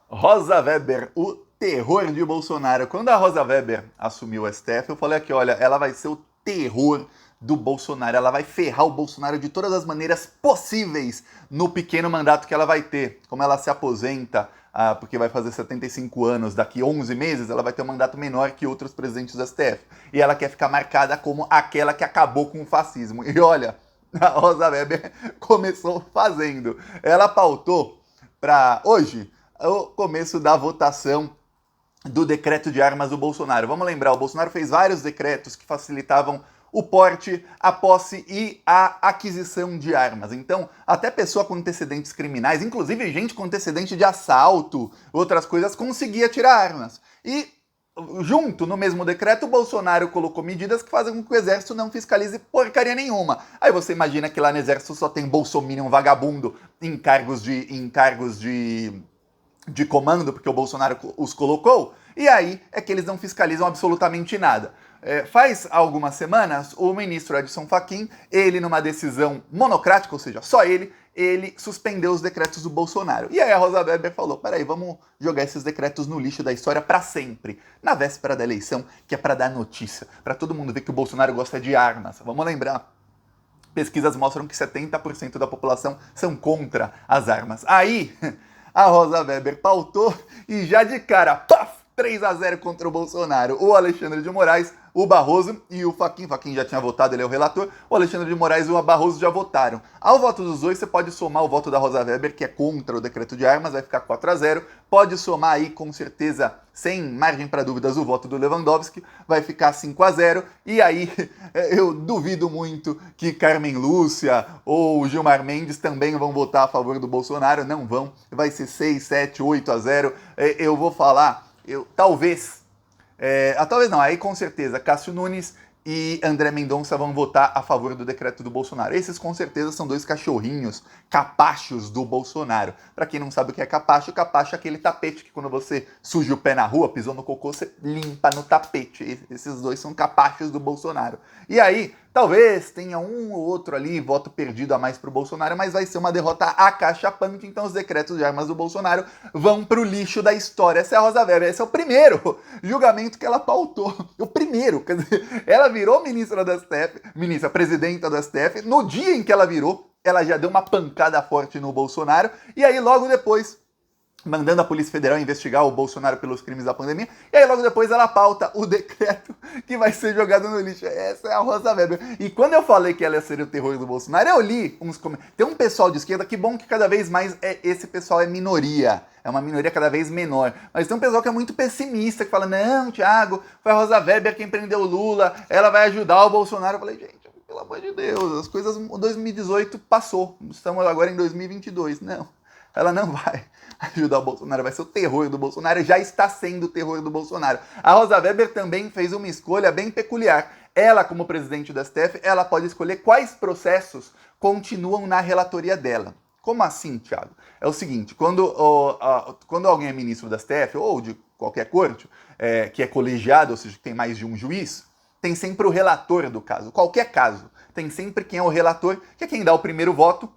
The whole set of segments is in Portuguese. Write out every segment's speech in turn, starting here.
Rosa Weber, o terror de Bolsonaro. Quando a Rosa Weber assumiu o STF, eu falei aqui, olha, ela vai ser o terror do Bolsonaro. Ela vai ferrar o Bolsonaro de todas as maneiras possíveis no pequeno mandato que ela vai ter. Como ela se aposenta, porque vai fazer 75 anos daqui 11 meses, ela vai ter um mandato menor que outros presidentes do STF. E ela quer ficar marcada como aquela que acabou com o fascismo. E olha, a Rosa Weber começou fazendo. Ela pautou para hoje o começo da votação do decreto de armas do Bolsonaro. Vamos lembrar, o Bolsonaro fez vários decretos que facilitavam o porte, a posse e a aquisição de armas. Então, até pessoa com antecedentes criminais, inclusive gente com antecedente de assalto, outras coisas, conseguia tirar armas. E junto no mesmo decreto, o Bolsonaro colocou medidas que fazem com que o exército não fiscalize porcaria nenhuma. Aí você imagina que lá no exército só tem bolsominion vagabundo em cargos de comando, porque o Bolsonaro os colocou, e aí é que eles não fiscalizam absolutamente nada. Faz algumas semanas, o ministro Edson Fachin, ele numa decisão monocrática, ou seja, só ele suspendeu os decretos do Bolsonaro. E aí a Rosa Weber falou, peraí, vamos jogar esses decretos no lixo da história para sempre, na véspera da eleição, que é para dar notícia, para todo mundo ver que o Bolsonaro gosta de armas. Vamos lembrar, pesquisas mostram que 70% da população são contra as armas. Aí, a Rosa Weber pautou e já de cara, paf, 3-0 contra o Bolsonaro. O Alexandre de Moraes, o Barroso e o Fachin. Fachin já tinha votado, ele é o relator. O Alexandre de Moraes e o Barroso já votaram. Ao voto dos dois, você pode somar o voto da Rosa Weber, que é contra o decreto de armas, vai ficar 4-0. Pode somar aí, com certeza, sem margem para dúvidas, o voto do Lewandowski, vai ficar 5-0. E aí, eu duvido muito que Carmen Lúcia ou Gilmar Mendes também vão votar a favor do Bolsonaro. Não vão. Vai ser 6, 7, 8-0. Eu vou falar, talvez não, aí com certeza Cássio Nunes e André Mendonça vão votar a favor do decreto do Bolsonaro. Esses com certeza são dois cachorrinhos, capachos do Bolsonaro. Para quem não sabe o que é capacho é aquele tapete que quando você suja o pé na rua, pisou no cocô, você limpa no tapete. Esses dois são capachos do Bolsonaro. E aí, talvez tenha um ou outro ali, voto perdido a mais pro Bolsonaro, mas vai ser uma derrota acachapante, então os decretos de armas do Bolsonaro vão pro lixo da história. Essa é a Rosa Weber, esse é o primeiro julgamento que ela pautou. O primeiro, quer dizer, ela virou ministra do STF, presidenta do STF, no dia em que ela virou, ela já deu uma pancada forte no Bolsonaro, e aí logo depois mandando a Polícia Federal investigar o Bolsonaro pelos crimes da pandemia, e aí logo depois ela pauta o decreto que vai ser jogado no lixo. Essa é a Rosa Weber. E quando eu falei que ela ia ser o terror do Bolsonaro, eu li uns comentários. Tem um pessoal de esquerda, que bom que cada vez mais esse pessoal é minoria. É uma minoria cada vez menor. Mas tem um pessoal que é muito pessimista, que fala, não, Thiago, foi a Rosa Weber quem prendeu o Lula, ela vai ajudar o Bolsonaro. Eu falei, gente, pelo amor de Deus, as coisas, 2018 passou, estamos agora em 2022. Não, ela não vai ajudar o Bolsonaro, vai ser o terror do Bolsonaro, já está sendo o terror do Bolsonaro. A Rosa Weber também fez uma escolha bem peculiar. Ela, como presidente do STF, ela pode escolher quais processos continuam na relatoria dela. Como assim, Thiago? É o seguinte, quando alguém é ministro do STF, ou de qualquer corte, que é colegiado, ou seja, que tem mais de um juiz, tem sempre o relator do caso. Qualquer caso, tem sempre quem é o relator, que é quem dá o primeiro voto,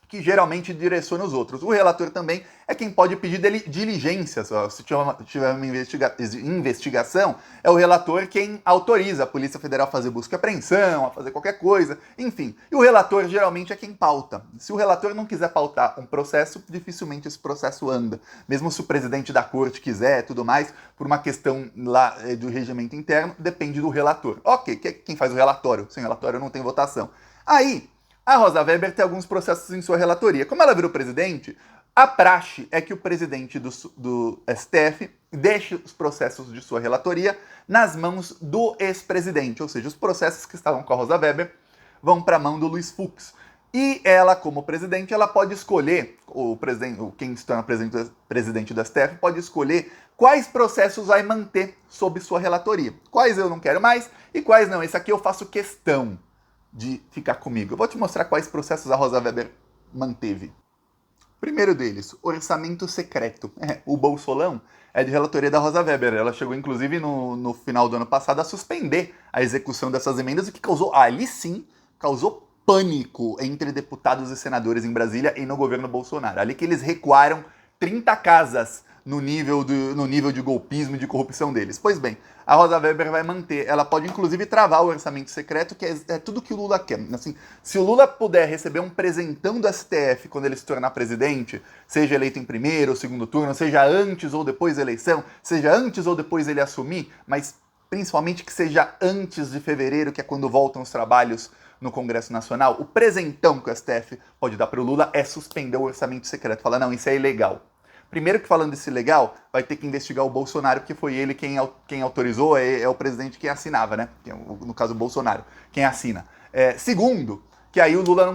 que geralmente direciona os outros. O relator também é quem pode pedir diligências. Se tiver uma investigação, é o relator quem autoriza a Polícia Federal a fazer busca e apreensão, a fazer qualquer coisa, enfim. E o relator geralmente é quem pauta. Se o relator não quiser pautar um processo, dificilmente esse processo anda. Mesmo se o presidente da corte quiser, tudo mais, por uma questão lá do regimento interno, depende do relator. Ok, quem faz o relatório? Sem relatório não tem votação. Aí, a Rosa Weber tem alguns processos em sua relatoria. Como ela virou presidente, a praxe é que o presidente do STF deixe os processos de sua relatoria nas mãos do ex-presidente, ou seja, os processos que estavam com a Rosa Weber vão para a mão do Luiz Fux. E ela, como presidente, ela pode escolher, quem se torna presidente do STF pode escolher quais processos vai manter sob sua relatoria. Quais eu não quero mais e quais não. Esse aqui eu faço questão de ficar comigo. Eu vou te mostrar quais processos a Rosa Weber manteve. Primeiro deles, orçamento secreto. O Bolsolão é de relatoria da Rosa Weber. Ela chegou, inclusive, no final do ano passado a suspender a execução dessas emendas, o que causou, ali sim, causou pânico entre deputados e senadores em Brasília e no governo Bolsonaro. Ali que eles recuaram 30 casas no nível de golpismo e de corrupção deles. Pois bem, a Rosa Weber vai manter, ela pode inclusive travar o orçamento secreto, que é tudo que o Lula quer. Assim, se o Lula puder receber um presentão do STF quando ele se tornar presidente, seja eleito em primeiro ou segundo turno, seja antes ou depois da eleição, seja antes ou depois ele assumir, mas principalmente que seja antes de fevereiro, que é quando voltam os trabalhos no Congresso Nacional, o presentão que o STF pode dar para o Lula é suspender o orçamento secreto. Falar, não, isso é ilegal. Primeiro que falando desse ilegal, vai ter que investigar o Bolsonaro, porque foi ele quem autorizou, é o presidente quem assinava, né? No caso, o Bolsonaro, quem assina. Segundo, que aí o Lula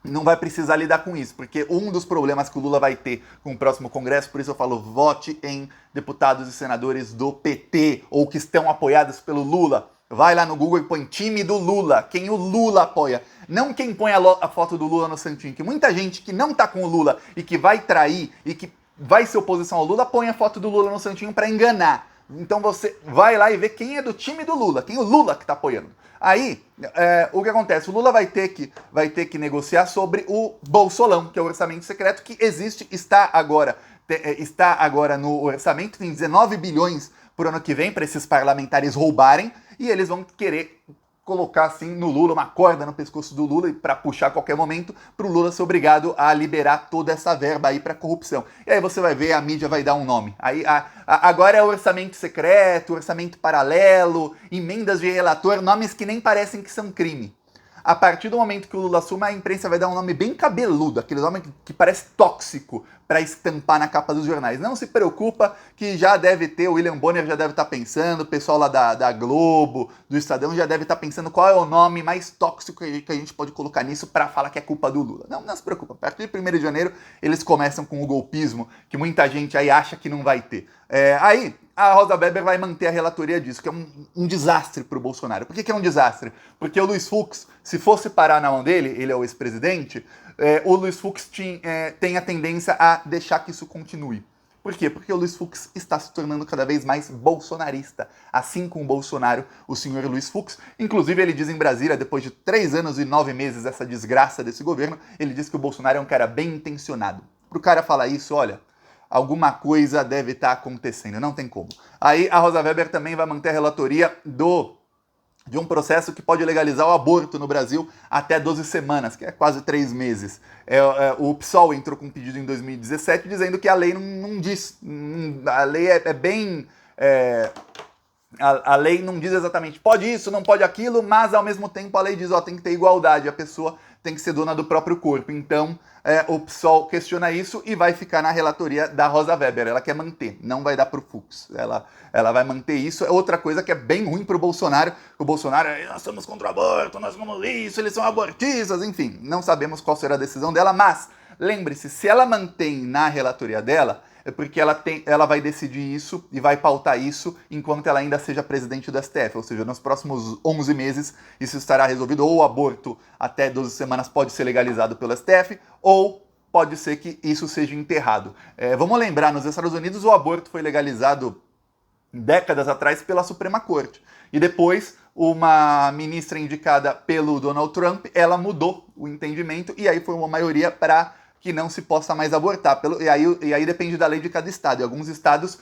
não vai precisar lidar com isso, porque um dos problemas que o Lula vai ter com o próximo Congresso, por isso eu falo, vote em deputados e senadores do PT, ou que estão apoiados pelo Lula. Vai lá no Google e põe time do Lula, quem o Lula apoia. Não quem põe a foto do Lula no santinho, que muita gente que não tá com o Lula e que vai trair e que vai ser oposição ao Lula, põe a foto do Lula no santinho para enganar. Então você vai lá e vê quem é do time do Lula, quem o Lula que tá apoiando. Aí, o que acontece? O Lula vai ter que negociar sobre o Bolsolão, que é o orçamento secreto que existe, está agora no orçamento, tem 19 bilhões por ano que vem para esses parlamentares roubarem, e eles vão querer colocar assim no Lula, uma corda no pescoço do Lula para puxar a qualquer momento para o Lula ser obrigado a liberar toda essa verba aí para corrupção. E aí você vai ver, a mídia vai dar um nome. Aí agora é orçamento secreto, orçamento paralelo, emendas de relator, nomes que nem parecem que são crime. A partir do momento que o Lula assuma, a imprensa vai dar um nome bem cabeludo, aquele nome que parece tóxico para estampar na capa dos jornais. Não se preocupa que já deve ter, o William Bonner já deve estar pensando, o pessoal lá da Globo, do Estadão já deve estar pensando qual é o nome mais tóxico que a gente pode colocar nisso para falar que é culpa do Lula. Não se preocupa, a partir de 1º de janeiro eles começam com o golpismo, que muita gente aí acha que não vai ter. Aí a Rosa Weber vai manter a relatoria disso, que é um desastre para o Bolsonaro. Por que é um desastre? Porque o Luiz Fux, se fosse parar na mão dele, ele é o ex-presidente, o Luiz Fux tem a tendência a deixar que isso continue. Por quê? Porque o Luiz Fux está se tornando cada vez mais bolsonarista. Assim como o Bolsonaro, o senhor Luiz Fux. Inclusive, ele diz em Brasília, depois de 3 anos e 9 meses dessa desgraça desse governo, ele diz que o Bolsonaro é um cara bem intencionado. Para o cara falar isso, olha, alguma coisa deve estar acontecendo, não tem como. Aí a Rosa Weber também vai manter a relatoria de um processo que pode legalizar o aborto no Brasil até 12 semanas, que é quase 3 meses. O PSOL entrou com um pedido em 2017 dizendo que a lei não diz. A lei é bem... A lei não diz exatamente pode isso, não pode aquilo, mas ao mesmo tempo a lei diz, tem que ter igualdade, a pessoa tem que ser dona do próprio corpo. Então o PSOL questiona isso e vai ficar na relatoria da Rosa Weber. Ela quer manter, não vai dar pro Fux. Ela vai manter isso. É outra coisa que é bem ruim pro Bolsonaro. O Bolsonaro, nós somos contra o aborto, nós somos isso, eles são abortistas, enfim. Não sabemos qual será a decisão dela, mas lembre-se, se ela mantém na relatoria dela, é porque ela vai decidir isso e vai pautar isso enquanto ela ainda seja presidente do STF. Ou seja, nos próximos 11 meses isso estará resolvido. Ou o aborto até 12 semanas pode ser legalizado pelo STF, ou pode ser que isso seja enterrado. Vamos lembrar, nos Estados Unidos o aborto foi legalizado décadas atrás pela Suprema Corte. E depois, uma ministra indicada pelo Donald Trump, ela mudou o entendimento e aí foi uma maioria para que não se possa mais abortar. E aí depende da lei de cada estado. E alguns estados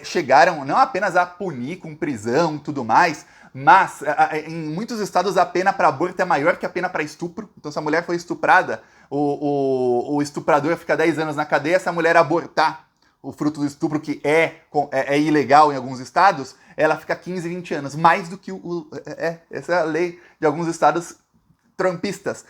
chegaram não apenas a punir com prisão e tudo mais, mas em muitos estados a pena para aborto é maior que a pena para estupro. Então se a mulher foi estuprada, o estuprador fica 10 anos na cadeia, se a mulher abortar o fruto do estupro, que é ilegal em alguns estados, ela fica 15, 20 anos. Mais do que essa é a lei de alguns estados trumpistas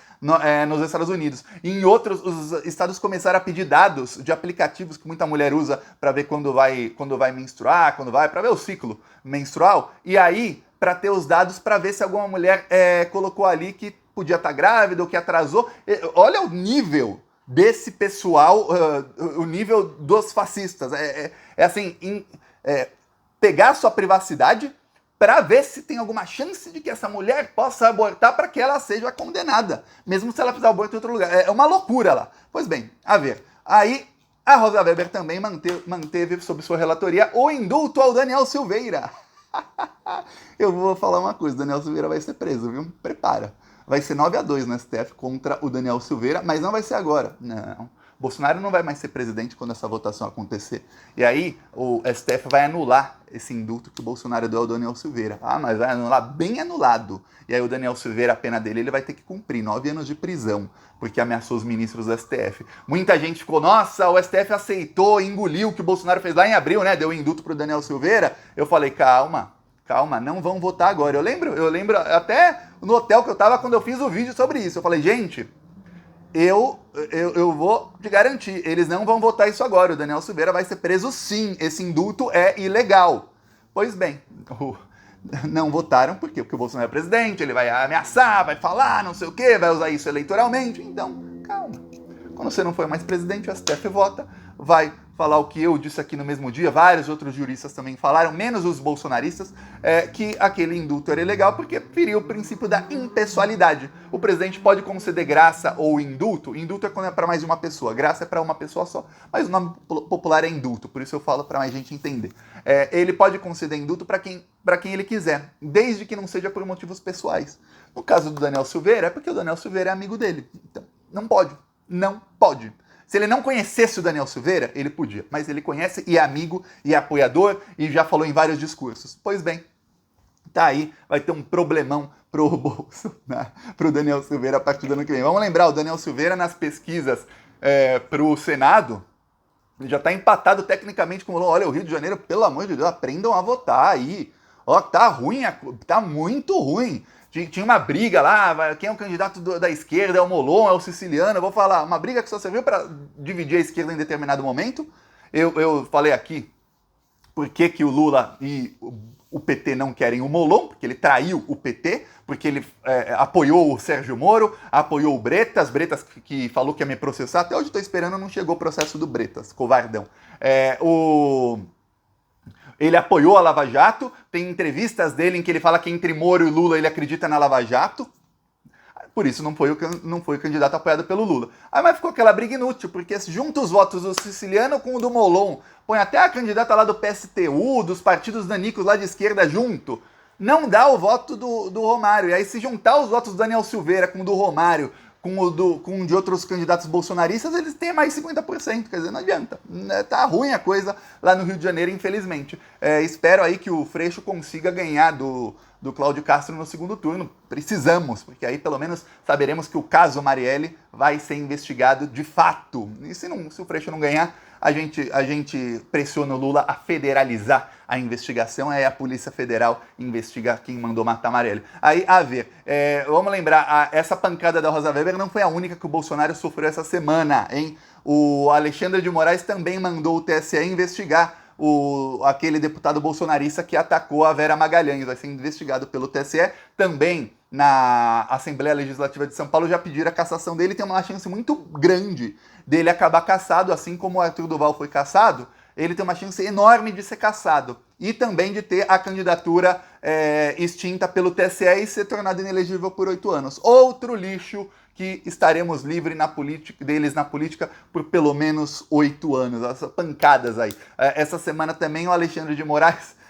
nos Estados Unidos. E em outros, os estados começaram a pedir dados de aplicativos que muita mulher usa para ver quando vai menstruar, para ver o ciclo menstrual. E aí, para ter os dados para ver se alguma mulher colocou ali que podia estar grávida ou que atrasou. Olha o nível desse pessoal, o nível dos fascistas. Pegar a sua privacidade para ver se tem alguma chance de que essa mulher possa abortar para que ela seja condenada, mesmo se ela fizer aborto em outro lugar. É uma loucura lá. Pois bem, a ver. Aí a Rosa Weber também manteve sob sua relatoria o indulto ao Daniel Silveira. Eu vou falar uma coisa, Daniel Silveira vai ser preso, viu? Prepara. Vai ser 9-2 no STF contra o Daniel Silveira, mas não vai ser agora. Não. Bolsonaro não vai mais ser presidente quando essa votação acontecer. E aí o STF vai anular esse indulto que o Bolsonaro deu ao Daniel Silveira. Ah, mas vai anular bem anulado. E aí o Daniel Silveira, a pena dele, ele vai ter que cumprir 9 anos de prisão, porque ameaçou os ministros do STF. Muita gente ficou, nossa, o STF aceitou, engoliu o que o Bolsonaro fez lá em abril, né? Deu indulto pro Daniel Silveira. Eu falei, calma, não vão votar agora. Eu lembro até no hotel que eu tava quando eu fiz o vídeo sobre isso. Eu falei, gente, eu vou te garantir, eles não vão votar isso agora. O Daniel Silveira vai ser preso sim, esse indulto é ilegal. Pois bem, não votaram, por quê? Porque o Bolsonaro é presidente, ele vai ameaçar, vai falar, não sei o quê, vai usar isso eleitoralmente. Então, calma. Quando você não for mais presidente, o STF vota, vai falar o que eu disse aqui no mesmo dia, vários outros juristas também falaram, menos os bolsonaristas, que aquele indulto era ilegal porque feria o princípio da impessoalidade. O presidente pode conceder graça ou indulto é quando é para mais de uma pessoa, graça é para uma pessoa só, mas o nome popular é indulto, por isso eu falo para mais gente entender. Ele pode conceder indulto para quem ele quiser, desde que não seja por motivos pessoais. No caso do Daniel Silveira, é porque o Daniel Silveira é amigo dele, então não pode. Se ele não conhecesse o Daniel Silveira, ele podia. Mas ele conhece e é amigo e é apoiador e já falou em vários discursos. Pois bem, tá aí, vai ter um problemão pro bolso, né? Pro Daniel Silveira a partir do ano que vem. Vamos lembrar, o Daniel Silveira nas pesquisas pro Senado, ele já tá empatado tecnicamente com o Lula. Olha, o Rio de Janeiro, pelo amor de Deus, aprendam a votar aí. Ó, tá ruim, tá muito ruim. Tinha uma briga lá, quem é o candidato da esquerda, é o Molon, é o Siciliano, eu vou falar, uma briga que só serviu para dividir a esquerda em determinado momento. Eu falei aqui por que o Lula e o PT não querem o Molon, porque ele traiu o PT, porque ele apoiou o Sérgio Moro, apoiou o Bretas que falou que ia me processar, até hoje estou esperando, não chegou o processo do Bretas, covardão. Ele apoiou a Lava Jato, tem entrevistas dele em que ele fala que entre Moro e Lula ele acredita na Lava Jato, por isso não foi o candidato apoiado pelo Lula. Aí mas ficou aquela briga inútil, porque junta os votos do Siciliano com o do Molon, põe até a candidata lá do PSTU, dos partidos danicos lá de esquerda junto, não dá o voto do Romário. E aí se juntar os votos do Daniel Silveira com o do Romário, com de outros candidatos bolsonaristas, eles têm mais 50%, quer dizer, não adianta. Tá ruim a coisa lá no Rio de Janeiro, infelizmente. Espero aí que o Freixo consiga ganhar do Cláudio Castro no segundo turno. Precisamos, porque aí pelo menos saberemos que o caso Marielle vai ser investigado de fato. E se o Freixo não ganhar, a gente pressiona o Lula a federalizar a investigação, aí a Polícia Federal investiga quem mandou matar Marielle. Aí, a ver, vamos lembrar, essa pancada da Rosa Weber não foi a única que o Bolsonaro sofreu essa semana, hein? O Alexandre de Moraes também mandou o TSE investigar aquele deputado bolsonarista que atacou a Vera Magalhães, vai ser investigado pelo TSE. Também na Assembleia Legislativa de São Paulo já pediram a cassação dele, tem uma chance muito grande dele acabar cassado, assim como o Arthur Duval foi cassado, ele tem uma chance enorme de ser cassado e também de ter a candidatura extinta pelo TSE e ser tornado inelegível por 8 anos. Outro lixo que estaremos livres deles na política por pelo menos 8 anos. Essas pancadas aí. Essa semana também o Alexandre de Moraes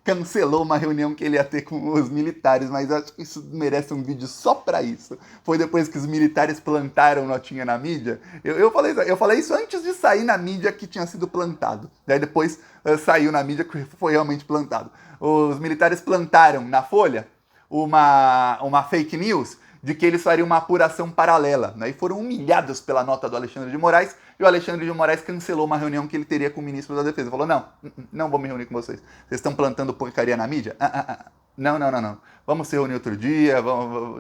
cancelou uma reunião que ele ia ter com os militares, mas acho que isso merece um vídeo só pra isso. Foi depois que os militares plantaram notinha na mídia. Eu falei isso antes de sair na mídia que tinha sido plantado. Daí depois saiu na mídia que foi realmente plantado. Os militares plantaram na Folha uma fake news de que eles fariam uma apuração paralela, né? E foram humilhados pela nota do Alexandre de Moraes, e o Alexandre de Moraes cancelou uma reunião que ele teria com o ministro da Defesa. Falou, não vou me reunir com vocês. Vocês estão plantando porcaria na mídia? Não. Vamos se reunir outro dia,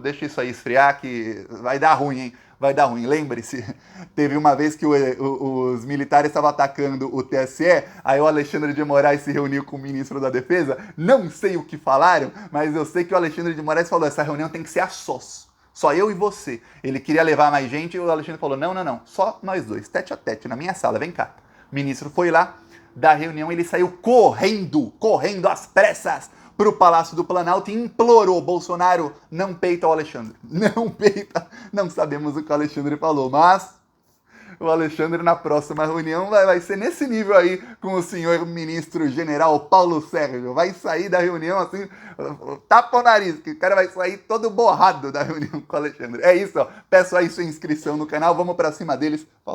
deixa isso aí esfriar que vai dar ruim, hein? Vai dar ruim. Lembre-se, teve uma vez que os militares estavam atacando o TSE, aí o Alexandre de Moraes se reuniu com o ministro da Defesa, não sei o que falaram, mas eu sei que o Alexandre de Moraes falou, essa reunião tem que ser a sós. Só eu e você. Ele queria levar mais gente e o Alexandre falou, não. Só nós dois, tete a tete, na minha sala, vem cá. O ministro foi lá, da reunião ele saiu correndo às pressas para o Palácio do Planalto e implorou, Bolsonaro, não peita o Alexandre. Não peita, não sabemos o que o Alexandre falou, mas o Alexandre na próxima reunião vai ser nesse nível aí com o senhor ministro general Paulo Sérgio. Vai sair da reunião assim, tapa o nariz, que o cara vai sair todo borrado da reunião com o Alexandre. É isso, ó. Peço aí sua inscrição no canal, vamos pra cima deles.